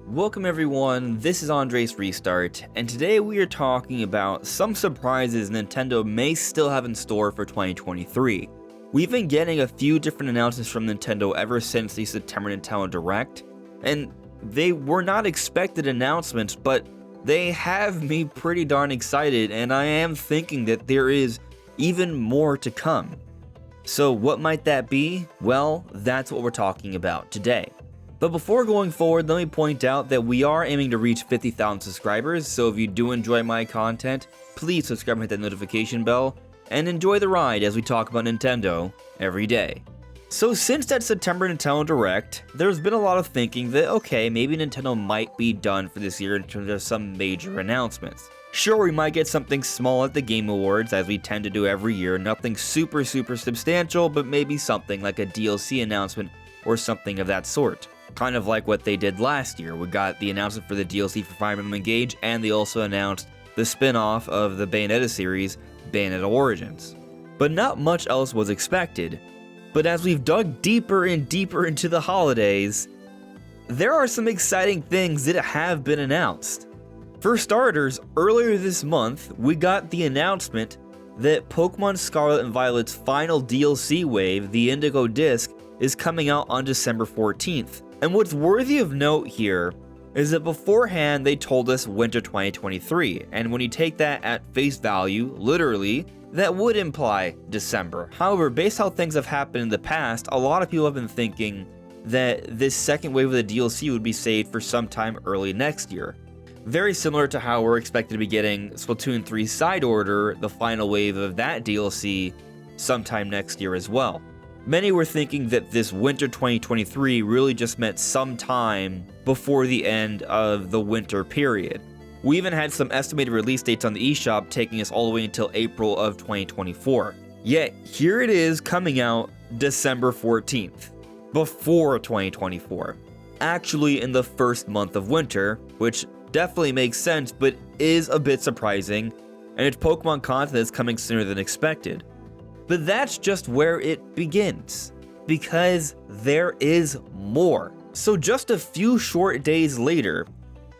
Welcome everyone, this is Andre's Restart, and today we are talking about some surprises Nintendo may still have in store for 2023. We've been getting a few different announcements from Nintendo ever since the September Nintendo Direct, and they were not expected announcements, but they have me pretty darn excited, and I am thinking that there is even more to come. So what might that be? Well, that's what we're talking about today. But before going forward, let me point out that we are aiming to reach 50,000 subscribers, so if you do enjoy my content, please subscribe and hit that notification bell, and enjoy the ride as we talk about Nintendo every day. So since that September Nintendo Direct, there's been a lot of thinking that, okay, maybe Nintendo might be done for this year in terms of some major announcements. Sure, we might get something small at the Game Awards, as we tend to do every year, nothing super substantial, but maybe something like a DLC announcement or something of that sort. Kind of like what they did last year. We got the announcement for the DLC for Fire Emblem Engage, and they also announced the spin-off of the Bayonetta series, Bayonetta Origins. But not much else was expected. But as we've dug deeper and deeper into the holidays, there are some exciting things that have been announced. For starters, earlier this month, we got the announcement that Pokémon Scarlet and Violet's final DLC wave, the Indigo Disc, is coming out on December 14th. And what's worthy of note here is that beforehand they told us winter 2023, and when you take that at face value, literally, that would imply December. However, based on how things have happened in the past, a lot of people have been thinking that this second wave of the DLC would be saved for sometime early next year. Very similar to how we're expected to be getting Splatoon 3 Side Order, the final wave of that DLC, sometime next year as well. Many were thinking that this winter 2023 really just meant some time before the end of the winter period. We even had some estimated release dates on the eShop taking us all the way until April of 2024. Yet, here it is coming out December 14th, before 2024. Actually in the first month of winter, which definitely makes sense, but is a bit surprising, and it's Pokemon content that's coming sooner than expected. But that's just where it begins, because there is more. So just a few short days later,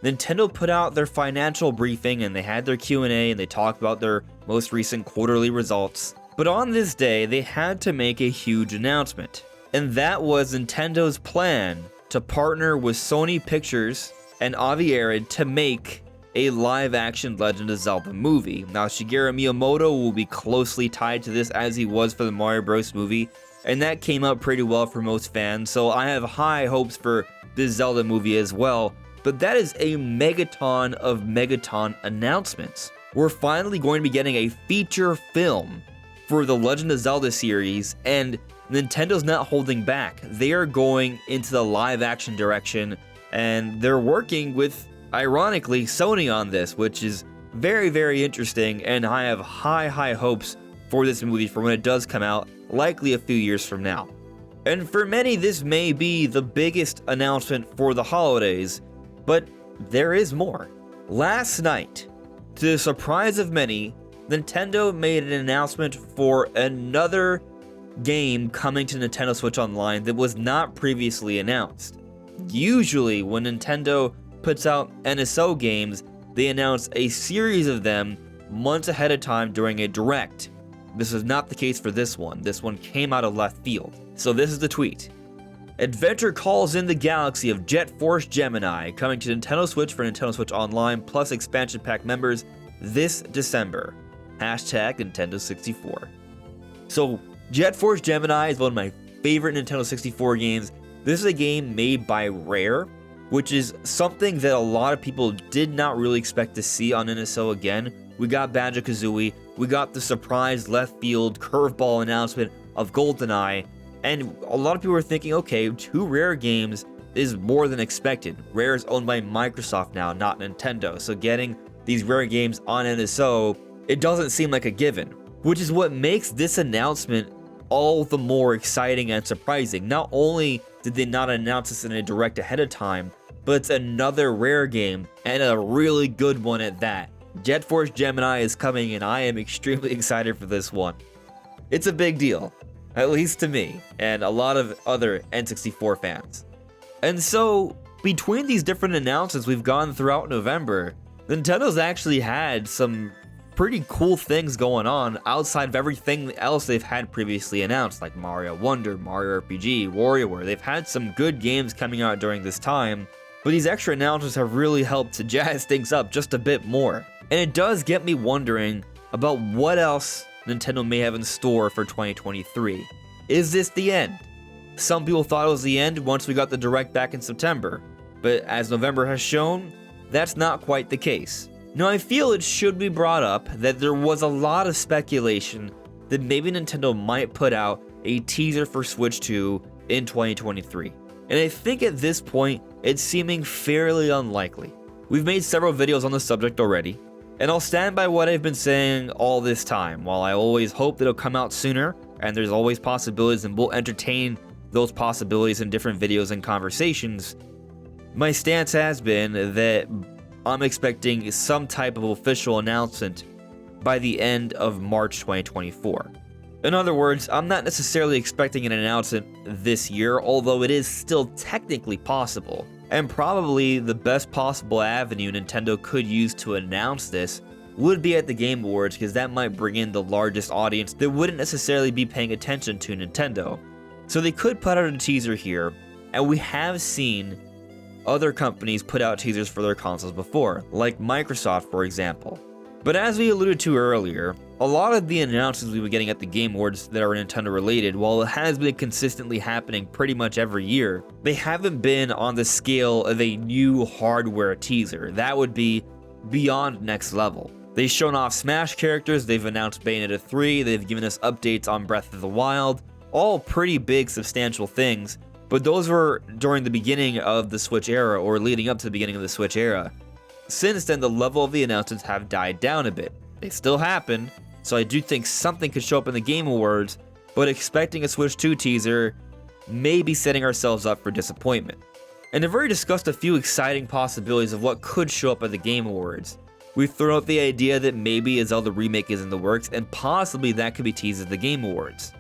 Nintendo put out their financial briefing and they had their Q&A and they talked about their most recent quarterly results. But on this day, they had to make a huge announcement. And that was Nintendo's plan to partner with Sony Pictures and Avi Arad to make a live-action Legend of Zelda movie. Now, Shigeru Miyamoto will be closely tied to this as he was for the Mario Bros. Movie, and that came out pretty well for most fans, so I have high hopes for this Zelda movie as well. But that is a megaton of megaton announcements. We're finally going to be getting a feature film for the Legend of Zelda series, and Nintendo's not holding back. They are going into the live-action direction, and they're working with, ironically, Sony on this, which is very interesting, and I have high hopes for this movie for when it does come out, likely a few years from now. And for many, this may be the biggest announcement for the holidays, but there is more. Last night, to the surprise of many, Nintendo made an announcement for another game coming to Nintendo Switch Online that was not previously announced. Usually, when Nintendo puts out NSO games, they announce a series of them months ahead of time during a direct. This is not the case for this one. This one came out of left field. So this is the tweet. Adventure calls in the galaxy of Jet Force Gemini, coming to Nintendo Switch for Nintendo Switch Online plus expansion pack members this December. Hashtag Nintendo 64. So Jet Force Gemini is one of my favorite Nintendo 64 games. This is a game made by Rare, which is something that a lot of people did not really expect to see on NSO again. We got Banjo-Kazooie, we got the surprise left field curveball announcement of GoldenEye, and a lot of people were thinking, okay, 2 Rare games is more than expected. Rare is owned by Microsoft now, not Nintendo, so getting these Rare games on NSO, it doesn't seem like a given, which is what makes this announcement all the more exciting and surprising. Not only did they not announce this in a direct ahead of time, but it's another Rare game, and a really good one at that. Jet Force Gemini is coming, and I am extremely excited for this one. It's a big deal. at least to me, and a lot of other N64 fans. And so, between these different announcements we've gone throughout November, Nintendo's actually had some pretty cool things going on outside of everything else they've had previously announced, like Mario Wonder, Mario RPG, WarioWare. They've had some good games coming out during this time, but these extra announcements have really helped to jazz things up just a bit more. And it does get me wondering about what else Nintendo may have in store for 2023. Is this the end? Some people thought it was the end once we got the Direct back in September, but as November has shown, that's not quite the case. Now, I feel it should be brought up that there was a lot of speculation that maybe Nintendo might put out a teaser for Switch 2 in 2023. And I think at this point, it's seeming fairly unlikely. We've made several videos on the subject already, and I'll stand by what I've been saying all this time. While I always hope that it'll come out sooner, and there's always possibilities and we'll entertain those possibilities in different videos and conversations, my stance has been that I'm expecting some type of official announcement by the end of March 2024. In other words, I'm not necessarily expecting an announcement this year, although it is still technically possible. And probably the best possible avenue Nintendo could use to announce this would be at the Game Awards, because that might bring in the largest audience that wouldn't necessarily be paying attention to Nintendo. So they could put out a teaser here, and we have seen other companies put out teasers for their consoles before, like Microsoft for example. But as we alluded to earlier, a lot of the announcements we've been getting at the Game Awards that are Nintendo related, while it has been consistently happening pretty much every year, they haven't been on the scale of a new hardware teaser. That would be beyond next level. They've shown off Smash characters, they've announced Bayonetta 3, they've given us updates on Breath of the Wild, all pretty big substantial things. But those were during the beginning of the Switch era, or leading up to the beginning of the Switch era. Since then, the level of the announcements have died down a bit. They still happen, so I do think something could show up in the Game Awards, but expecting a Switch 2 teaser may be setting ourselves up for disappointment. And I've already discussed a few exciting possibilities of what could show up at the Game Awards. We've thrown out the idea that maybe a Zelda remake is in the works, and possibly that could be teased at the Game Awards.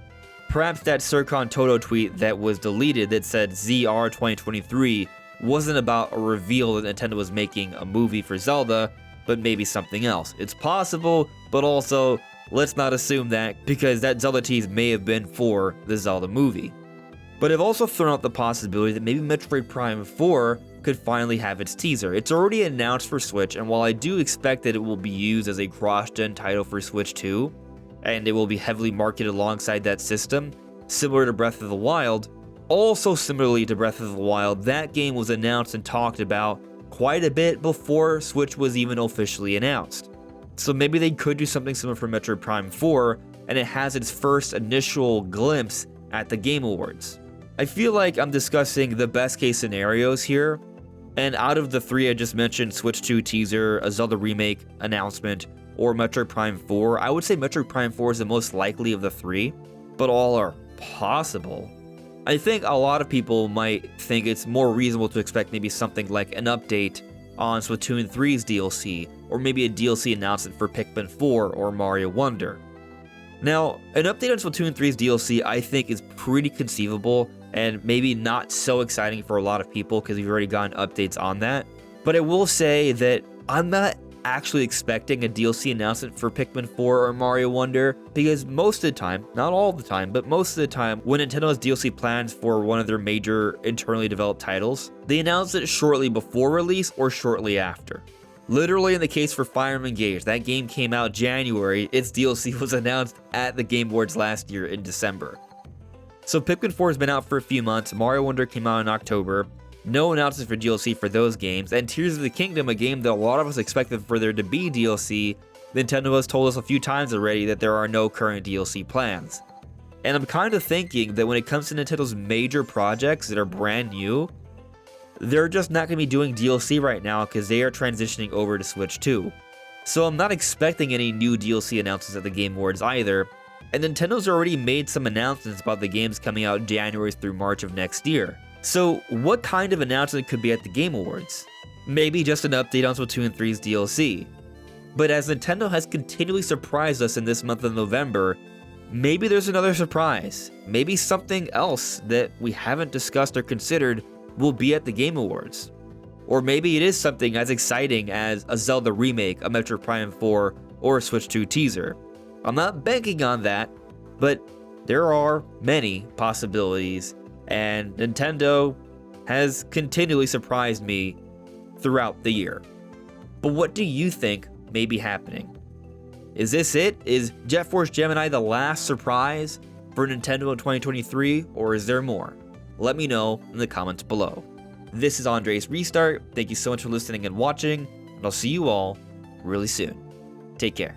Perhaps that Sircon Toto tweet that was deleted that said ZR 2023 wasn't about a reveal that Nintendo was making a movie for Zelda, but maybe something else. It's possible, but also, let's not assume that, because that Zelda tease may have been for the Zelda movie. But I've also thrown out the possibility that maybe Metroid Prime 4 could finally have its teaser. It's already announced for Switch, and while I do expect that it will be used as a cross-gen title for Switch 2, and it will be heavily marketed alongside that system, similar to Breath of the Wild. Also similarly to Breath of the Wild, that game was announced and talked about quite a bit before Switch was even officially announced. So maybe they could do something similar for Metroid Prime 4, and it has its first initial glimpse at the Game Awards. I feel like I'm discussing the best case scenarios here, and out of the three I just mentioned, Switch 2 teaser, a Zelda remake announcement, or Metroid Prime 4, I would say Metroid Prime 4 is the most likely of the three, but all are possible. I think a lot of people might think it's more reasonable to expect maybe something like an update on Splatoon 3's DLC, or maybe a DLC announcement for Pikmin 4 or Mario Wonder. Now, an update on Splatoon 3's DLC I think is pretty conceivable, and maybe not so exciting for a lot of people because we've already gotten updates on that. But I will say that I'm not actually expecting a DLC announcement for Pikmin 4 or Mario Wonder, because most of the time, not all the time, but most of the time, when Nintendo has DLC plans for one of their major internally developed titles, they announce it shortly before release or shortly after. Literally in the case for Fire Emblem Engage, that game came out January, its DLC was announced at the Game Awards last year in December. So Pikmin 4 has been out for a few months, Mario Wonder came out in October, no announcements for DLC for those games, and Tears of the Kingdom, a game that a lot of us expected for there to be DLC, Nintendo has told us a few times already that there are no current DLC plans. And I'm kind of thinking that when it comes to Nintendo's major projects that are brand new, they're just not going to be doing DLC right now because they are transitioning over to Switch 2. So I'm not expecting any new DLC announcements at the Game Awards either, and Nintendo's already made some announcements about the games coming out January through March of next year. So what kind of announcement could be at the Game Awards? Maybe just an update on Splatoon 3's DLC. But as Nintendo has continually surprised us in this month of November, maybe there's another surprise. Maybe something else that we haven't discussed or considered will be at the Game Awards. Or maybe it is something as exciting as a Zelda remake, a Metroid Prime 4, or a Switch 2 teaser. I'm not banking on that, but there are many possibilities, and Nintendo has continually surprised me throughout the year. But what do you think may be happening? Is this it? Is Jet Force Gemini the last surprise for Nintendo in 2023, or is there more? Let me know in the comments below. This is Andre's Restart. Thank you so much for listening and watching, and I'll see you all really soon. Take care.